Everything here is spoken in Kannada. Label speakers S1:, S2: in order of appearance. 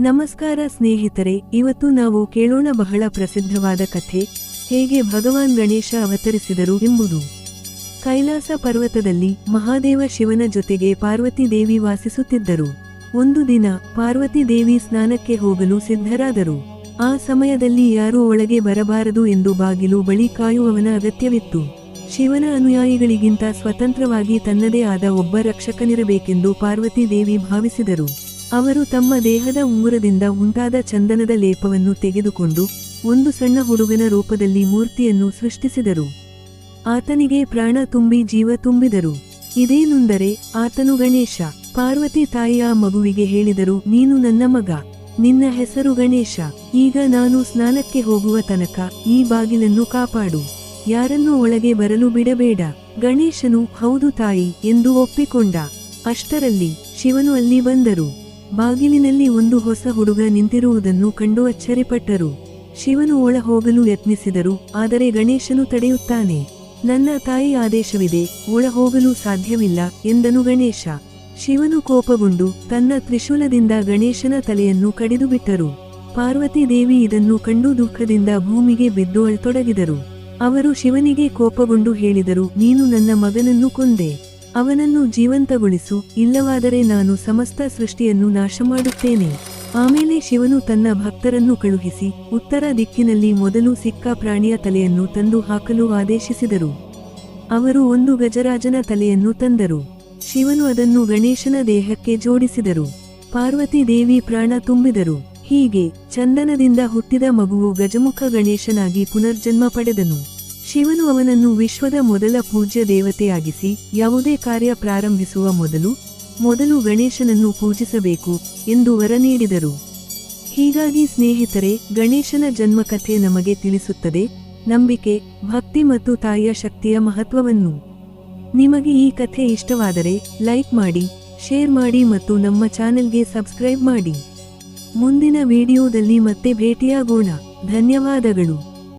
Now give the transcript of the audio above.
S1: ನಮಸ್ಕಾರ ಸ್ನೇಹಿತರೆ, ಇವತ್ತು ನಾವು ಕೇಳೋಣ ಬಹಳ ಪ್ರಸಿದ್ಧವಾದ ಕಥೆ, ಹೇಗೆ ಭಗವಾನ್ ಗಣೇಶ ಅವತರಿಸಿದರು ಎಂಬುದು. ಕೈಲಾಸ ಪರ್ವತದಲ್ಲಿ ಮಹಾದೇವ ಶಿವನ ಜೊತೆಗೆ ಪಾರ್ವತಿ ದೇವಿ ವಾಸಿಸುತ್ತಿದ್ದರು. ಒಂದು ದಿನ ಪಾರ್ವತಿ ದೇವಿ ಸ್ನಾನಕ್ಕೆ ಹೋಗಲು ಸಿದ್ಧರಾದರು. ಆ ಸಮಯದಲ್ಲಿ ಯಾರೂ ಒಳಗೆ ಬರಬಾರದು ಎಂದು ಬಾಗಿಲು ಬಳಿ ಕಾಯುವವನ ಅಗತ್ಯವಿತ್ತು. ಶಿವನ ಅನುಯಾಯಿಗಳಿಗಿಂತ ಸ್ವತಂತ್ರವಾಗಿ ತನ್ನದೇ ಆದ ಒಬ್ಬ ರಕ್ಷಕನಿರಬೇಕೆಂದು ಪಾರ್ವತಿ ದೇವಿ ಭಾವಿಸಿದರು. ಅವರು ತಮ್ಮ ದೇಹದ ಉಂಗುರದಿಂದ ಉಂಟಾದ ಚಂದನದ ಲೇಪವನ್ನು ತೆಗೆದುಕೊಂಡು ಒಂದು ಸಣ್ಣ ಹುಡುಗನ ರೂಪದಲ್ಲಿ ಮೂರ್ತಿಯನ್ನು ಸೃಷ್ಟಿಸಿದರು. ಆತನಿಗೆ ಪ್ರಾಣ ತುಂಬಿ ಜೀವ ತುಂಬಿದರು. ಇದೇನೆಂದರೆ ಆತನು ಗಣೇಶ. ಪಾರ್ವತಿ ತಾಯಿ ಆ ಮಗುವಿಗೆ ಹೇಳಿದರು, ನೀನು ನನ್ನ ಮಗ, ನಿನ್ನ ಹೆಸರು ಗಣೇಶ. ಈಗ ನಾನು ಸ್ನಾನಕ್ಕೆ ಹೋಗುವ ತನಕ ಈ ಬಾಗಿಲನ್ನು ಕಾಪಾಡು, ಯಾರನ್ನೂ ಒಳಗೆ ಬರಲು ಬಿಡಬೇಡ. ಗಣೇಶನು ಹೌದು ತಾಯಿ ಎಂದು ಒಪ್ಪಿಕೊಂಡ. ಅಷ್ಟರಲ್ಲಿ ಶಿವನು ಅಲ್ಲಿ ಬಂದರು. ಬಾಗಿಲಿನಲ್ಲಿ ಒಂದು ಹೊಸ ಹುಡುಗ ನಿಂತಿರುವುದನ್ನು ಕಂಡು ಅಚ್ಚರಿಪಟ್ಟರು. ಶಿವನು ಒಳ ಹೋಗಲು ಯತ್ನಿಸಿದರು, ಆದರೆ ಗಣೇಶನು ತಡೆಯುತ್ತಾನೆ. ನನ್ನ ತಾಯಿ ಆದೇಶವಿದೆ, ಒಳ ಹೋಗಲು ಸಾಧ್ಯವಿಲ್ಲ ಎಂದನು ಗಣೇಶ. ಶಿವನು ಕೋಪಗೊಂಡು ತನ್ನ ತ್ರಿಶೂಲದಿಂದ ಗಣೇಶನ ತಲೆಯನ್ನು ಕಡಿದು ಬಿಟ್ಟರು. ಪಾರ್ವತಿ ದೇವಿ ಇದನ್ನು ಕಂಡು ದುಃಖದಿಂದ ಭೂಮಿಗೆ ಬಿದ್ದು ಅಳತೊಡಗಿದರು. ಅವರು ಶಿವನಿಗೆ ಕೋಪಗೊಂಡು ಹೇಳಿದರು, ನೀನು ನನ್ನ ಮಗನನ್ನು ಕೊಂದೆ, ಅವನನ್ನು ಜೀವಂತಗೊಳಿಸು, ಇಲ್ಲವಾದರೆ ನಾನು ಸಮಸ್ತ ಸೃಷ್ಟಿಯನ್ನು ನಾಶ ಮಾಡುತ್ತೇನೆ. ಆಮೇಲೆ ಶಿವನು ತನ್ನ ಭಕ್ತರನ್ನು ಕಳುಹಿಸಿ ಉತ್ತರ ದಿಕ್ಕಿನಲ್ಲಿ ಮೊದಲು ಸಿಕ್ಕ ಪ್ರಾಣಿಯ ತಲೆಯನ್ನು ತಂದು ಹಾಕಲು ಆದೇಶಿಸಿದರು. ಅವರು ಒಂದು ಗಜರಾಜನ ತಲೆಯನ್ನು ತಂದರು. ಶಿವನು ಅದನ್ನು ಗಣೇಶನ ದೇಹಕ್ಕೆ ಜೋಡಿಸಿದರು. ಪಾರ್ವತಿ ದೇವಿ ಪ್ರಾಣ ತುಂಬಿದರು. ಹೀಗೆ ಚಂದನದಿಂದ ಹುಟ್ಟಿದ ಮಗುವು ಗಜಮುಖ ಗಣೇಶನಾಗಿ ಪುನರ್ಜನ್ಮ ಪಡೆದನು. ಶಿವನು ಅವನನ್ನು ವಿಶ್ವದ ಮೊದಲ ಪೂಜ್ಯ ದೇವತೆಯಾಗಿಸಿ ಯಾವುದೇ ಕಾರ್ಯ ಪ್ರಾರಂಭಿಸುವ ಮೊದಲು ಗಣೇಶನನ್ನು ಪೂಜಿಸಬೇಕು ಎಂದು ವರ ನೀಡಿದರು. ಹೀಗಾಗಿ ಸ್ನೇಹಿತರೆ, ಗಣೇಶನ ಜನ್ಮಕಥೆ ನಮಗೆ ತಿಳಿಸುತ್ತದೆ ನಂಬಿಕೆ, ಭಕ್ತಿ ಮತ್ತು ತಾಯಿಯ ಶಕ್ತಿಯ ಮಹತ್ವವನ್ನು. ನಿಮಗೆ ಈ ಕಥೆ ಇಷ್ಟವಾದರೆ ಲೈಕ್ ಮಾಡಿ, ಶೇರ್ ಮಾಡಿ ಮತ್ತು ನಮ್ಮ ಚಾನೆಲ್ಗೆ ಸಬ್ಸ್ಕ್ರೈಬ್ ಮಾಡಿ. ಮುಂದಿನ ವಿಡಿಯೋದಲ್ಲಿ ಮತ್ತೆ ಭೇಟಿಯಾಗೋಣ. ಧನ್ಯವಾದಗಳು.